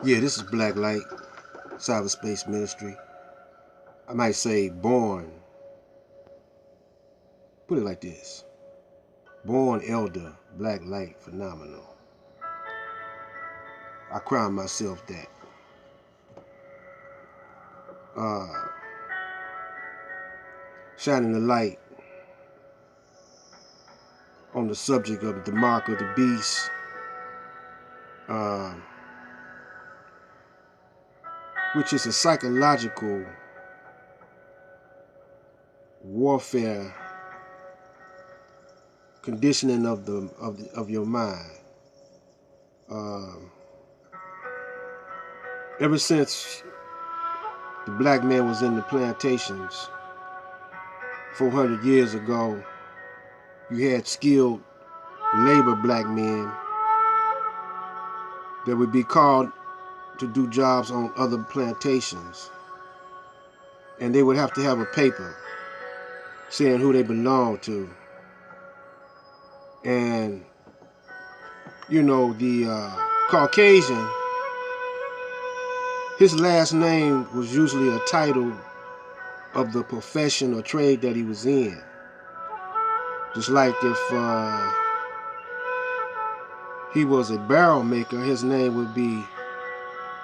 Yeah, this is Black Light, Cyberspace Ministry. I might say born, put it like this. Born elder, Black Light, phenomenal. I crown myself that. Shining the light on the subject of the mark of the beast. Which is a psychological warfare conditioning of your mind. Ever since the black man was in the plantations 400 years ago, you had skilled labor black men that would be called to do jobs on other plantations, and they would have to have a paper saying who they belonged to. And you know, the Caucasian, his last name was usually a title of the profession or trade that he was in. Just like if he was a barrel maker, his name would be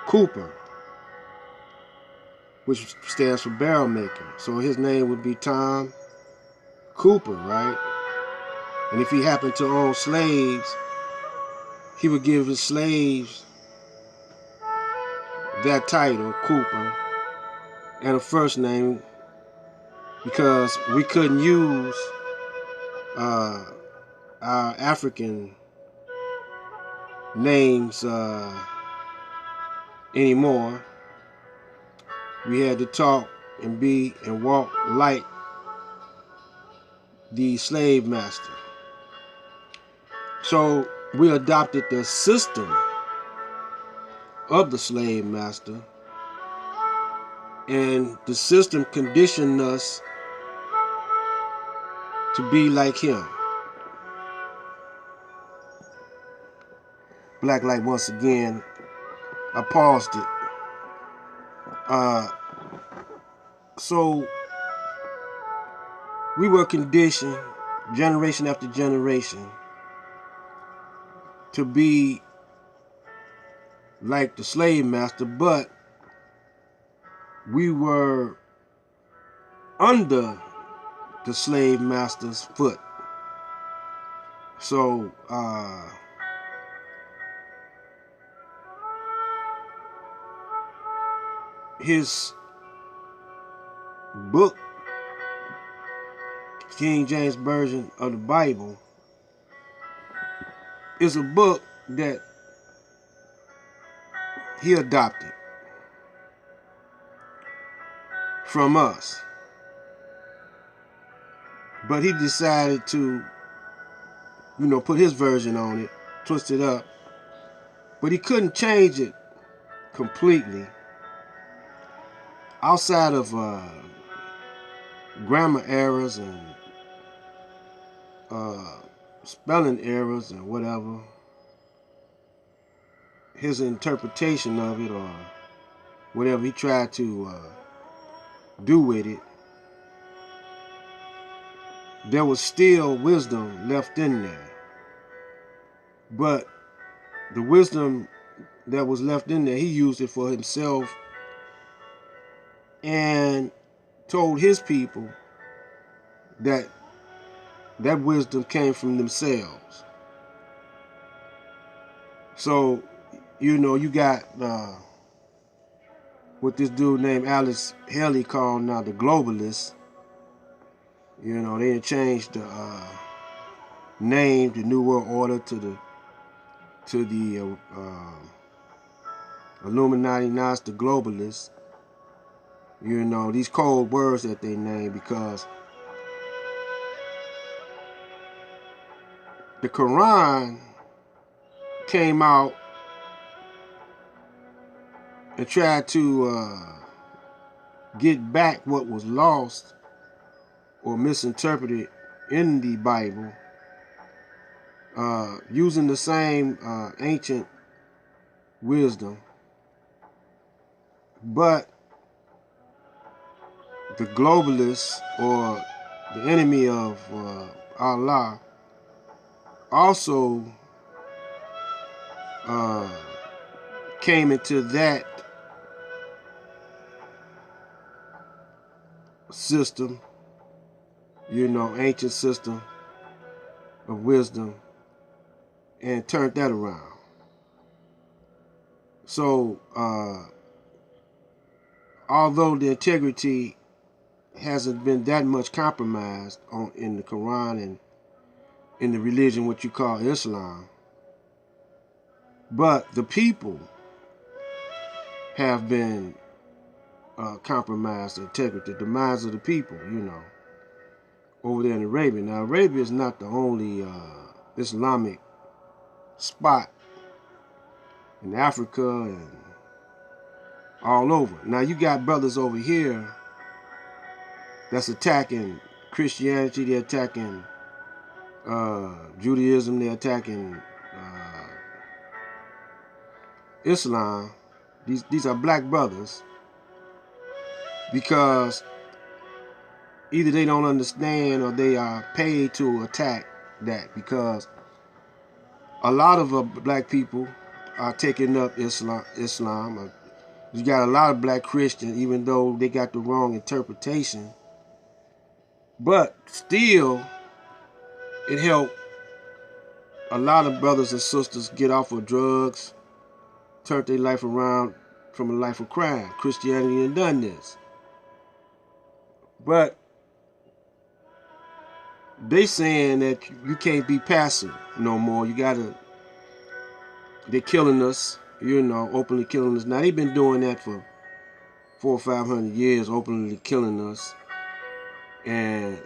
Cooper, which stands for barrel maker. So his name would be Tom Cooper, right? And if he happened to own slaves, he would give his slaves that title, Cooper, and a first name, because we couldn't use our African names anymore. We had to talk and be and walk like the slave master. So we adopted the system of the slave master, and the system conditioned us to be like him. Black Light, once again, I paused it. So we were conditioned, generation after generation, to be like the slave master, but we were under the slave master's foot. So his book, King James Version of the Bible, is a book that he adopted from us. But he decided to, put his version on it, twist it up. But he couldn't change it completely. Outside of grammar errors and spelling errors and whatever, his interpretation of it or whatever he tried to do with it, there was still wisdom left in there. But the wisdom that was left in there, he used it for himself and told his people that that wisdom came from themselves. So, you got what this dude named Alice Haley called now the globalists. They had changed the name, the New World Order, to the Illuminati. Now it's the globalists. These cold words that they name, because the Quran came out and tried to get back what was lost or misinterpreted in the Bible, using the same ancient wisdom But the globalists, or the enemy of Allah, also came into that system, ancient system of wisdom, and turned that around. So, although the integrity hasn't been that much compromised in the Quran and in the religion, what you call Islam, but the people have been compromised integrity, the minds of the people, over there in Arabia. Now, Arabia is not the only Islamic spot in Africa and all over. Now, you got brothers over here that's attacking Christianity, they're attacking Judaism, they're attacking Islam. These are black brothers, because either they don't understand or they are paid to attack that, because a lot of black people are taking up Islam. You got a lot of black Christians, even though they got the wrong interpretation, but still it helped a lot of brothers and sisters get off of drugs, turn their life around from a life of crime. Christianity has done this. But they saying that you can't be passive no more. They're killing us, openly killing us. Now, they've been doing that for 400 or 500 years, openly killing us. And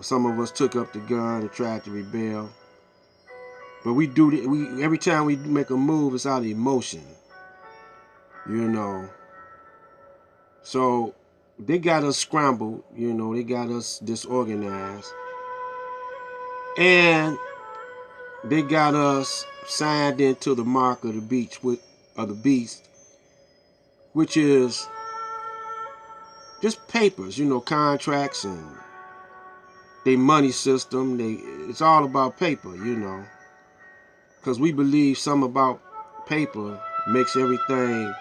some of us took up the gun and tried to rebel. But we do every time we make a move, it's out of emotion, So they got us scrambled, they got us disorganized. And they got us signed into the mark of the beast, which is just papers, contracts, and their money system. It's all about paper, because we believe something about paper makes everything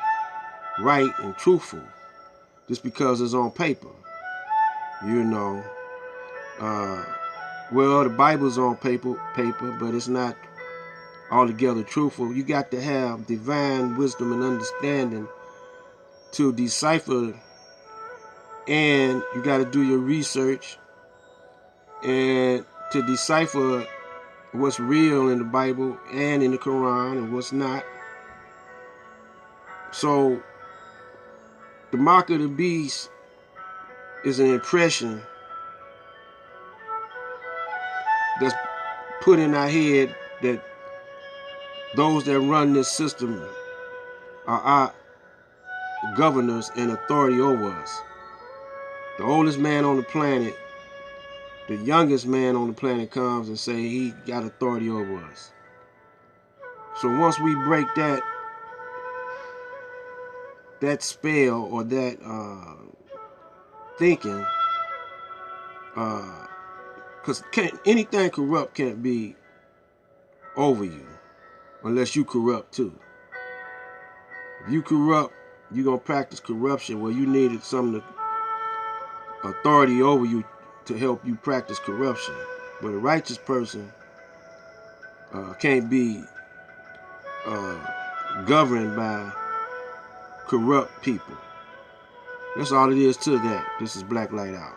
right and truthful, just because it's on paper, Well, the Bible's on paper, but it's not altogether truthful. You got to have divine wisdom and understanding to decipher, and you got to do your research and to decipher what's real in the Bible and in the Quran and what's not. So the mark of the beast is an impression that's put in our head that those that run this system are our governors and authority over us. The oldest man on the planet, the youngest man on the planet comes and say he got authority over us. So once we break that spell or that thinking, because anything corrupt can't be over you unless you corrupt too. If you corrupt, you're going to practice corruption where you needed some authority over you to help you practice corruption. But a righteous person can't be governed by corrupt people. That's all it is to that. This is Black Light Out.